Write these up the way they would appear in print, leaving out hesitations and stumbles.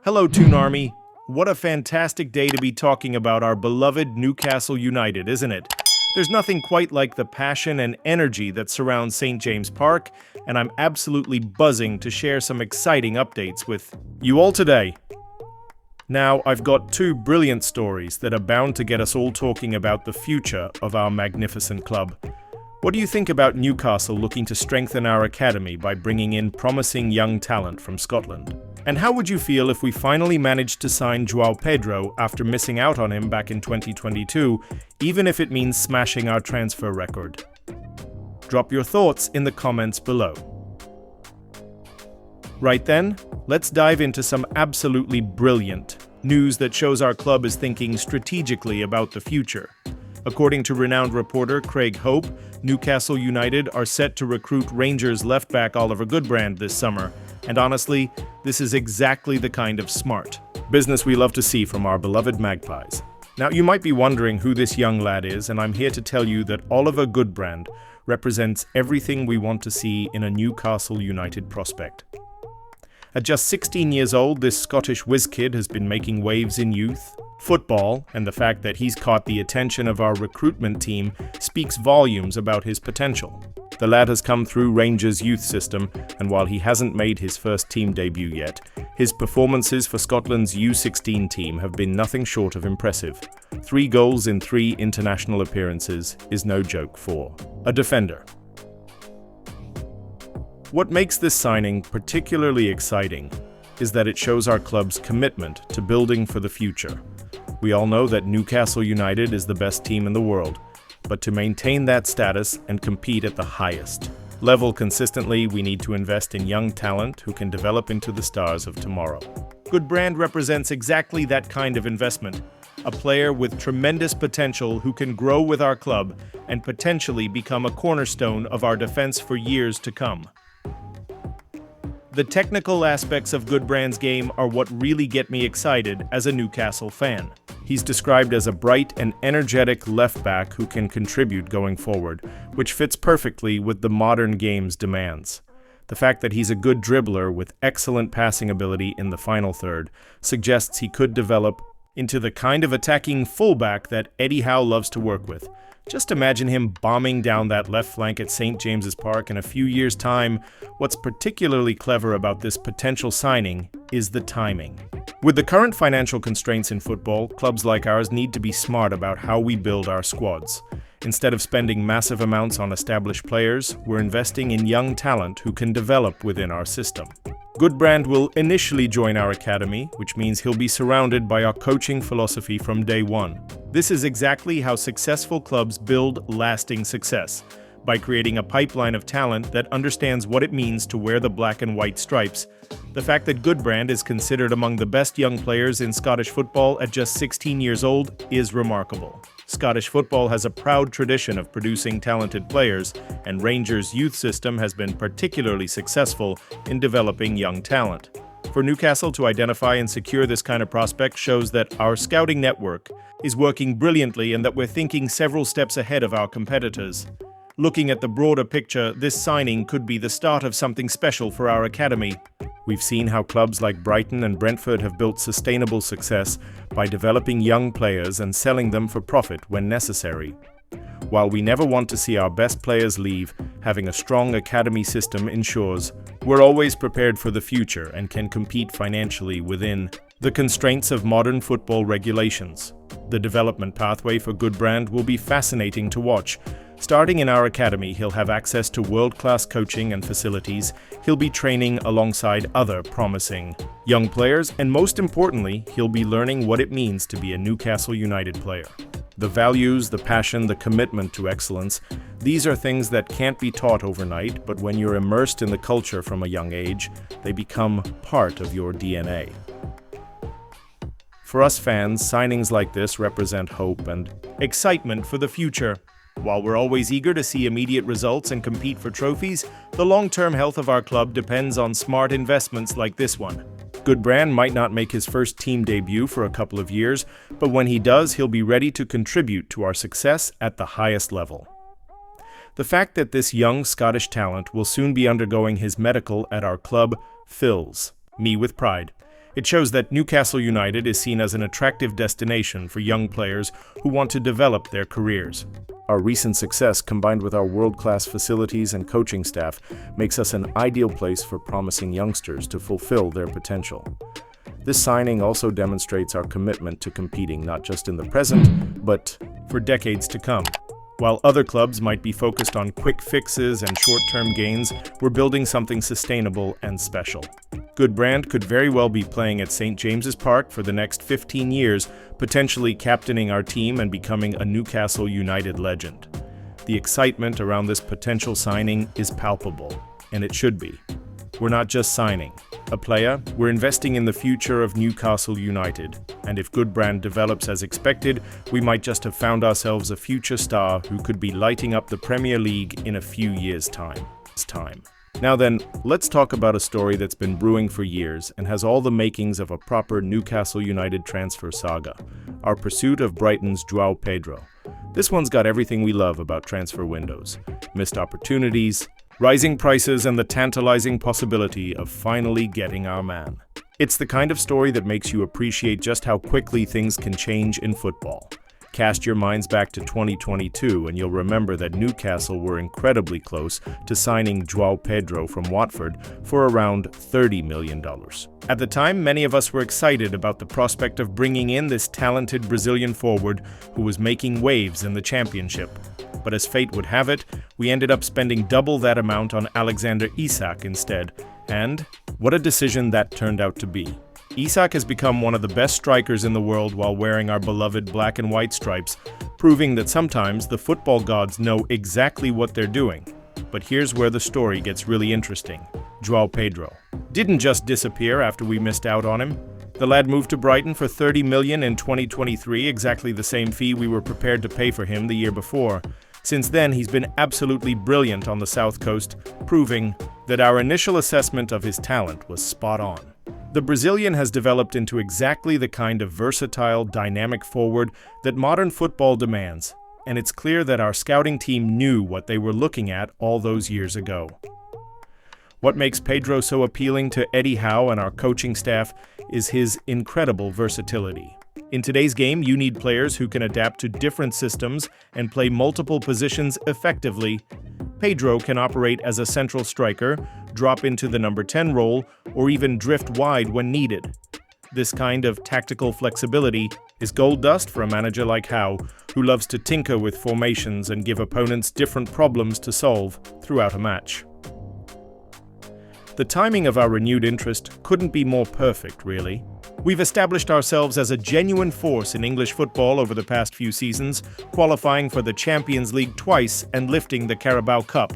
Hello, Toon Army. What a fantastic day to be talking about our beloved Newcastle United, isn't it? There's nothing quite like the passion and energy that surrounds St. James Park, and I'm absolutely buzzing to share some exciting updates with you all today. Now, I've got two brilliant stories that are bound to get us all talking about the future of our magnificent club. What do you think about Newcastle looking to strengthen our academy by bringing in promising young talent from Scotland? And how would you feel if we finally managed to sign Joao Pedro after missing out on him back in 2022, even if it means smashing our transfer record? Drop your thoughts in the comments below. Right then, let's dive into some absolutely brilliant news that shows our club is thinking strategically about the future. According to renowned reporter Craig Hope, Newcastle United are set to recruit Rangers left-back Oliver Goodbrand this summer, and honestly, this is exactly the kind of smart business we love to see from our beloved Magpies. Now, you might be wondering who this young lad is, and I'm here to tell you that Oliver Goodbrand represents everything we want to see in a Newcastle United prospect. At just 16 years old, this Scottish whiz kid has been making waves in youth football, and the fact that he's caught the attention of our recruitment team speaks volumes about his potential. The lad has come through Rangers' youth system, and while he hasn't made his first team debut yet, his performances for Scotland's U16 team have been nothing short of impressive. 3 goals in 3 international appearances is no joke for a defender. What makes this signing particularly exciting is that it shows our club's commitment to building for the future. We all know that Newcastle United is the best team in the world, but to maintain that status and compete at the highest level consistently, we need to invest in young talent who can develop into the stars of tomorrow. Goodbrand represents exactly that kind of investment, a player with tremendous potential who can grow with our club and potentially become a cornerstone of our defense for years to come. The technical aspects of Goodbrand's game are what really get me excited as a Newcastle fan. He's described as a bright and energetic left-back who can contribute going forward, which fits perfectly with the modern game's demands. The fact that he's a good dribbler with excellent passing ability in the final third suggests he could develop into the kind of attacking fullback that Eddie Howe loves to work with. Just imagine him bombing down that left flank at St. James's Park in a few years' time. What's particularly clever about this potential signing is the timing. With the current financial constraints in football, clubs like ours need to be smart about how we build our squads. Instead of spending massive amounts on established players, we're investing in young talent who can develop within our system. Goodbrand will initially join our academy, which means he'll be surrounded by our coaching philosophy from day one. This is exactly how successful clubs build lasting success, by creating a pipeline of talent that understands what it means to wear the black and white stripes. The fact that Goodbrand is considered among the best young players in Scottish football at just 16 years old is remarkable. Scottish football has a proud tradition of producing talented players, and Rangers' youth system has been particularly successful in developing young talent. For Newcastle to identify and secure this kind of prospect shows that our scouting network is working brilliantly and that we're thinking several steps ahead of our competitors. Looking at the broader picture, this signing could be the start of something special for our academy. We've seen how clubs like Brighton and Brentford have built sustainable success by developing young players and selling them for profit when necessary. While we never want to see our best players leave, having a strong academy system ensures we're always prepared for the future and can compete financially within the constraints of modern football regulations. The development pathway for Goodbrand will be fascinating to watch. Starting in our academy, he'll have access to world-class coaching and facilities. He'll be training alongside other promising young players, and most importantly, he'll be learning what it means to be a Newcastle United player. The values, the passion, the commitment to excellence, these are things that can't be taught overnight, but when you're immersed in the culture from a young age, they become part of your DNA. For us fans, signings like this represent hope and excitement for the future. While we're always eager to see immediate results and compete for trophies, the long-term health of our club depends on smart investments like this one. Goodbrand might not make his first team debut for a couple of years, but when he does, he'll be ready to contribute to our success at the highest level. The fact that this young Scottish talent will soon be undergoing his medical at our club fills me with pride. It shows that Newcastle United is seen as an attractive destination for young players who want to develop their careers. Our recent success, combined with our world-class facilities and coaching staff, makes us an ideal place for promising youngsters to fulfill their potential. This signing also demonstrates our commitment to competing not just in the present, but for decades to come. While other clubs might be focused on quick fixes and short-term gains, we're building something sustainable and special. Gudbrand could very well be playing at St. James's Park for the next 15 years, potentially captaining our team and becoming a Newcastle United legend. The excitement around this potential signing is palpable, and it should be. We're not just signing a player, we're investing in the future of Newcastle United. And if Gudbrand develops as expected, we might just have found ourselves a future star who could be lighting up the Premier League in a few years' time. Now then, let's talk about a story that's been brewing for years and has all the makings of a proper Newcastle United transfer saga. Our pursuit of Brighton's Joao Pedro. This one's got everything we love about transfer windows. Missed opportunities, rising prices, and the tantalizing possibility of finally getting our man. It's the kind of story that makes you appreciate just how quickly things can change in football. Cast your minds back to 2022 and you'll remember that Newcastle were incredibly close to signing Joao Pedro from Watford for around $30 million. At the time, many of us were excited about the prospect of bringing in this talented Brazilian forward who was making waves in the championship. But as fate would have it, we ended up spending double that amount on Alexander Isak instead. And what a decision that turned out to be. Isak has become one of the best strikers in the world while wearing our beloved black and white stripes, proving that sometimes the football gods know exactly what they're doing. But here's where the story gets really interesting. Joao Pedro didn't just disappear after we missed out on him. The lad moved to Brighton for $30 million in 2023, exactly the same fee we were prepared to pay for him the year before. Since then, he's been absolutely brilliant on the South Coast, proving that our initial assessment of his talent was spot on. The Brazilian has developed into exactly the kind of versatile, dynamic forward that modern football demands, and it's clear that our scouting team knew what they were looking at all those years ago. What makes Pedro so appealing to Eddie Howe and our coaching staff is his incredible versatility. In today's game, you need players who can adapt to different systems and play multiple positions effectively. Pedro can operate as a central striker, drop into the number 10 role, or even drift wide when needed. This kind of tactical flexibility is gold dust for a manager like Howe, who loves to tinker with formations and give opponents different problems to solve throughout a match. The timing of our renewed interest couldn't be more perfect, really. We've established ourselves as a genuine force in English football over the past few seasons, qualifying for the Champions League twice and lifting the Carabao Cup.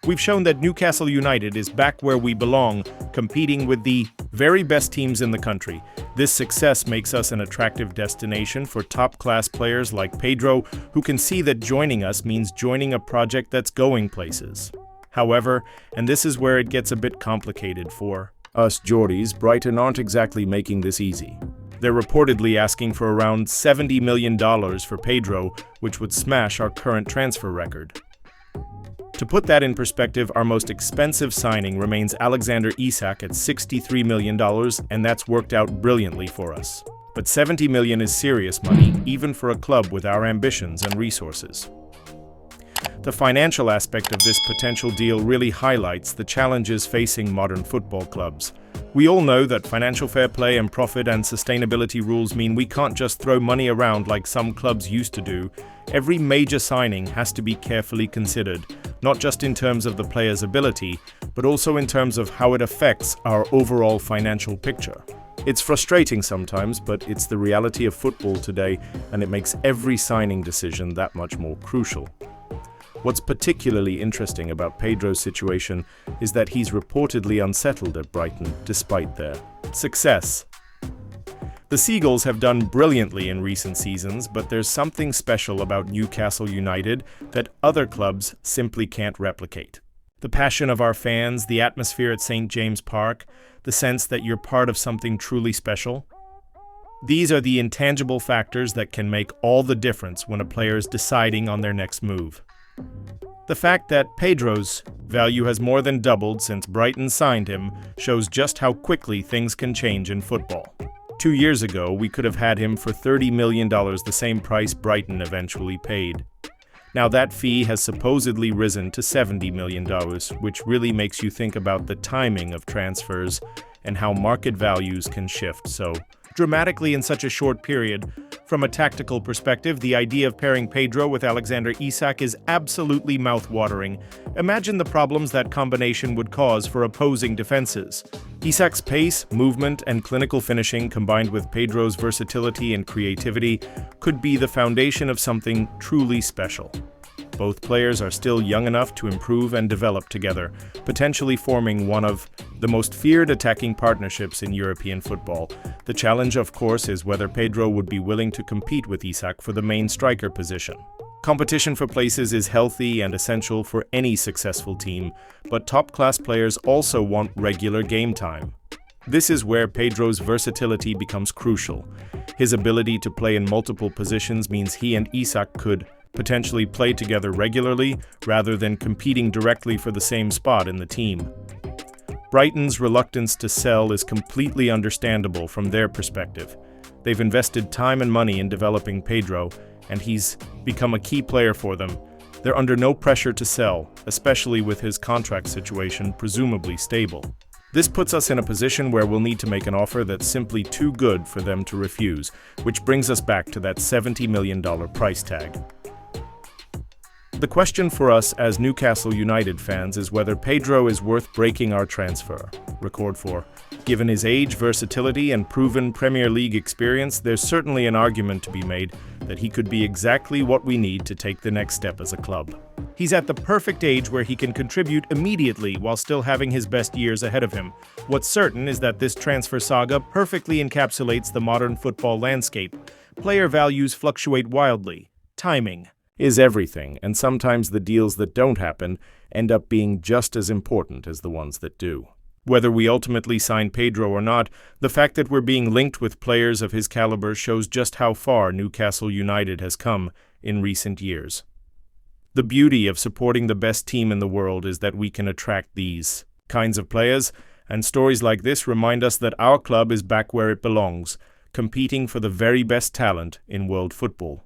We've shown that Newcastle United is back where we belong, competing with the very best teams in the country. This success makes us an attractive destination for top-class players like Pedro, who can see that joining us means joining a project that's going places. However, and this is where it gets a bit complicated for us Geordies, Brighton aren't exactly making this easy. They're reportedly asking for around $70 million for Pedro, which would smash our current transfer record. To put that in perspective, our most expensive signing remains Alexander Isak at $63 million, and that's worked out brilliantly for us. But $70 million is serious money, even for a club with our ambitions and resources. The financial aspect of this potential deal really highlights the challenges facing modern football clubs. We all know that financial fair play and profit and sustainability rules mean we can't just throw money around like some clubs used to do. Every major signing has to be carefully considered, not just in terms of the player's ability, but also in terms of how it affects our overall financial picture. It's frustrating sometimes, but it's the reality of football today, and it makes every signing decision that much more crucial. What's particularly interesting about Pedro's situation is that he's reportedly unsettled at Brighton despite their success. The Seagulls have done brilliantly in recent seasons, but there's something special about Newcastle United that other clubs simply can't replicate. The passion of our fans, the atmosphere at St. James's Park, the sense that you're part of something truly special. These are the intangible factors that can make all the difference when a player is deciding on their next move. The fact that Pedro's value has more than doubled since Brighton signed him shows just how quickly things can change in football. 2 years ago, we could have had him for $30 million, the same price Brighton eventually paid. Now that fee has supposedly risen to $70 million, which really makes you think about the timing of transfers and how market values can shift so dramatically in such a short period. From a tactical perspective, the idea of pairing Pedro with Alexander Isak is absolutely mouth-watering. Imagine the problems that combination would cause for opposing defenses. Isak's pace, movement, and clinical finishing, combined with Pedro's versatility and creativity, could be the foundation of something truly special. Both players are still young enough to improve and develop together, potentially forming one of the most feared attacking partnerships in European football. The challenge, of course, is whether Pedro would be willing to compete with Isak for the main striker position. Competition for places is healthy and essential for any successful team, but top-class players also want regular game time. This is where Pedro's versatility becomes crucial. His ability to play in multiple positions means he and Isak could potentially play together regularly rather than competing directly for the same spot in the team. Brighton's reluctance to sell is completely understandable from their perspective. They've invested time and money in developing Pedro, and he's become a key player for them. They're under no pressure to sell, especially with his contract situation presumably stable. This puts us in a position where we'll need to make an offer that's simply too good for them to refuse, which brings us back to that $70 million price tag. The question for us as Newcastle United fans is whether Pedro is worth breaking our transfer record for. Given his age, versatility, and proven Premier League experience, there's certainly an argument to be made that he could be exactly what we need to take the next step as a club. He's at the perfect age where he can contribute immediately while still having his best years ahead of him. What's certain is that this transfer saga perfectly encapsulates the modern football landscape. Player values fluctuate wildly. Timing is everything, and sometimes the deals that don't happen end up being just as important as the ones that do. Whether we ultimately sign Pedro or not, the fact that we're being linked with players of his caliber shows just how far Newcastle United has come in recent years. The beauty of supporting the best team in the world is that we can attract these kinds of players, and stories like this remind us that our club is back where it belongs, competing for the very best talent in world football.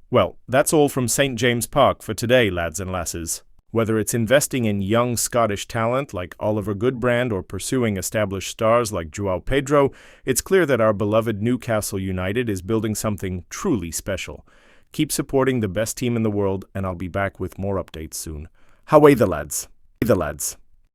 Well, that's all from St. James Park for today, lads and lasses. Whether it's investing in young Scottish talent like Oliver Goodbrand or pursuing established stars like Joao Pedro, it's clear that our beloved Newcastle United is building something truly special. Keep supporting the best team in the world, and I'll be back with more updates soon. How are the lads?